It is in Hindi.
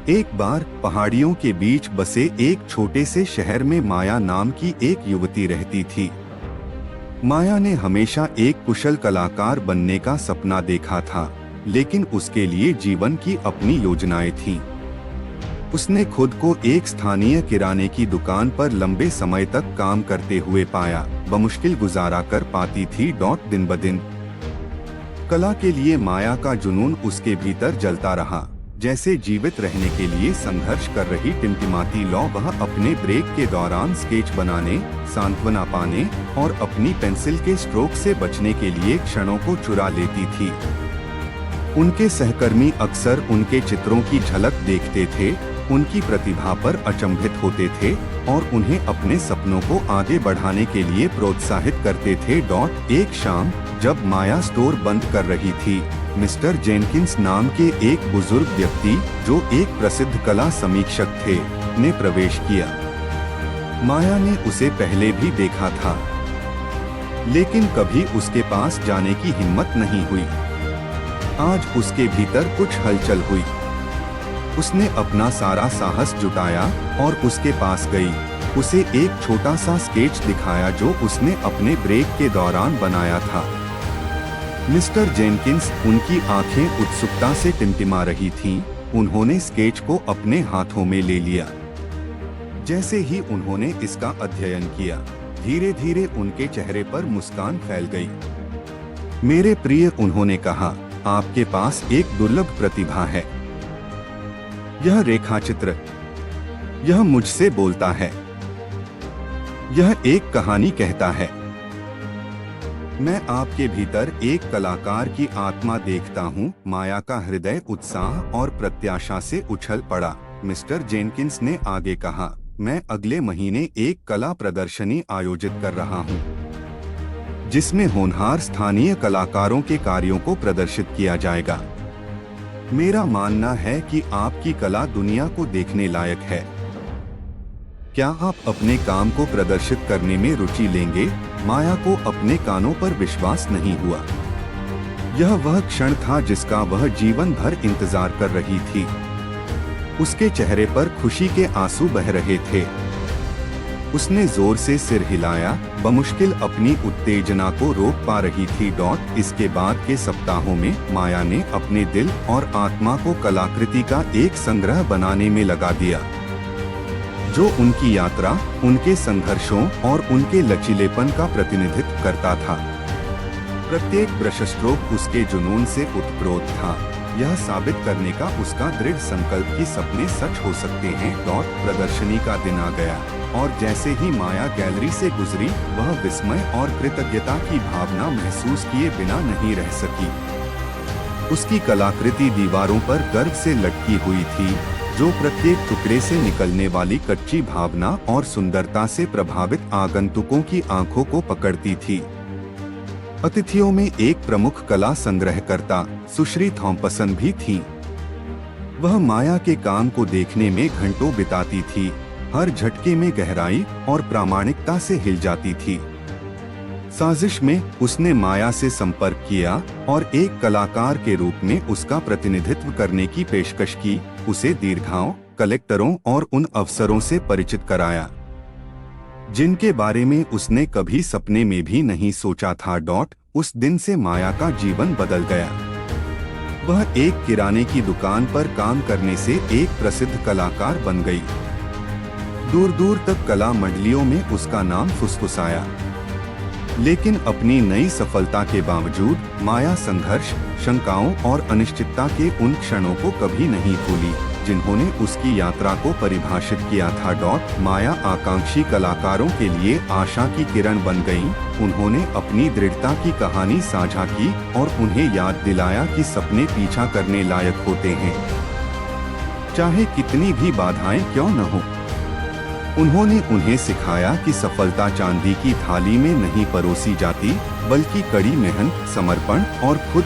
एक बार पहाड़ियों के बीच बसे एक छोटे से शहर में माया नाम की एक युवती रहती थी। माया ने हमेशा एक कुशल कलाकार बनने का सपना देखा था, लेकिन उसके लिए जीवन की अपनी योजनाएं थीं। उसने खुद को एक स्थानीय किराने की दुकान पर लंबे समय तक काम करते हुए पाया, बमुश्किल गुजारा कर पाती थी। दिन ब दिन कला के लिए माया का जुनून उसके भीतर जलता रहा। जैसे जीवित रहने के लिए संघर्ष कर रही टिमटिमाती लौ वह अपने ब्रेक के दौरान स्केच बनाने, सांत्वना पाने और अपनी पेंसिल के स्ट्रोक से बचने के लिए क्षणों को चुरा लेती थी। उनके सहकर्मी अक्सर उनके चित्रों की झलक देखते थे, उनकी प्रतिभा पर अचंभित होते थे और उन्हें अपने सपनों को आगे बढ़ाने के लिए प्रोत्साहित करते थे। एक शाम जब माया स्टोर बंद कर रही थी, मिस्टर जेनकिंस नाम के एक बुजुर्ग व्यक्ति, जो एक प्रसिद्ध कला समीक्षक थे, ने प्रवेश किया। माया ने उसे पहले भी देखा था, लेकिन कभी उसके पास जाने की हिम्मत नहीं हुई। आज उसके भीतर कुछ हलचल हुई। उसने अपना सारा साहस जुटाया और उसके पास गई। उसे एक छोटा सा स्केच दिखाया जो उसने अपने ब्रेक के दौरान बनाया था। मिस्टर जेनकिंस, उनकी आंखें उत्सुकता से टिमटिमा रही थीं। उन्होंने स्केच को अपने हाथों में ले लिया। जैसे ही उन्होंने इसका अध्ययन किया, धीरे धीरे उनके चेहरे पर मुस्कान फैल गई। मेरे प्रिय, उन्होंने कहा, आपके पास एक दुर्लभ प्रतिभा है। यह रेखाचित्र, यह मुझसे बोलता है। यह एक कहानी कहता है। मैं आपके भीतर एक कलाकार की आत्मा देखता हूँ। माया का हृदय उत्साह और प्रत्याशा से उछल पड़ा। मिस्टर जेनकिंस ने आगे कहा, मैं अगले महीने एक कला प्रदर्शनी आयोजित कर रहा हूँ, जिसमें होनहार स्थानीय कलाकारों के कार्यों को प्रदर्शित किया जाएगा। मेरा मानना है कि आपकी कला दुनिया को देखने लायक है। क्या आप अपने काम को प्रदर्शित करने में रुचि लेंगे? माया को अपने कानों पर विश्वास नहीं हुआ। यह वह क्षण था जिसका वह जीवन भर इंतजार कर रही थी। उसके चेहरे पर खुशी के आंसू बह रहे थे। उसने जोर से सिर हिलाया, बमुश्किल अपनी उत्तेजना को रोक पा रही थी। इसके बाद के सप्ताहों में माया ने अपने दिल और आत्मा को कलाकृति का एक संग्रह बनाने में लगा दिया, जो उनकी यात्रा, उनके संघर्षों और उनके लचीलेपन का प्रतिनिधित्व करता था। प्रत्येक ब्रश स्ट्रोक उसके जुनून से उत्प्रोत था, यह साबित करने का उसका दृढ़ संकल्प कि सपने सच हो सकते हैं। प्रदर्शनी का दिन आ गया और जैसे ही माया गैलरी से गुजरी, वह विस्मय और कृतज्ञता की भावना महसूस किए बिना नहीं रह सकी। उसकी कलाकृति दीवारों पर गर्व से लटकी हुई थी, जो प्रत्येक टुकड़े से निकलने वाली कच्ची भावना और सुंदरता से प्रभावित आगंतुकों की आंखों को पकड़ती थी। अतिथियों में एक प्रमुख कला संग्रहकर्ता सुश्री थॉम्पसन भी थीं। वह माया के काम को देखने में घंटों बिताती थी, हर झटके में गहराई और प्रामाणिकता से हिल जाती थी। साजिश में उसने माया से संपर्क किया और एक कलाकार के रूप में उसका प्रतिनिधित्व करने की पेशकश की। उसे दीर्घाओं, कलेक्टरों और उन अवसरों से परिचित कराया जिनके बारे में उसने कभी सपने में भी नहीं सोचा था। उस दिन से माया का जीवन बदल गया। वह एक किराने की दुकान पर काम करने से एक प्रसिद्ध कलाकार बन गई। दूर दूर तक कला मंडलियों में उसका नाम फुसफुसाया। लेकिन अपनी नई सफलता के बावजूद माया संघर्ष, शंकाओं और अनिश्चितता के उन क्षणों को कभी नहीं भूली, जिन्होंने उसकी यात्रा को परिभाषित किया था। माया आकांक्षी कलाकारों के लिए आशा की किरण बन गईं। उन्होंने अपनी दृढ़ता की कहानी साझा की और उन्हें याद दिलाया कि सपने पीछा करने लायक होते हैं, चाहे कितनी भी बाधाएं क्यों न हो। उन्होंने उन्हें सिखाया कि सफलता चांदी की थाली में नहीं परोसी जाती, बल्कि कड़ी मेहनत, समर्पण और खुद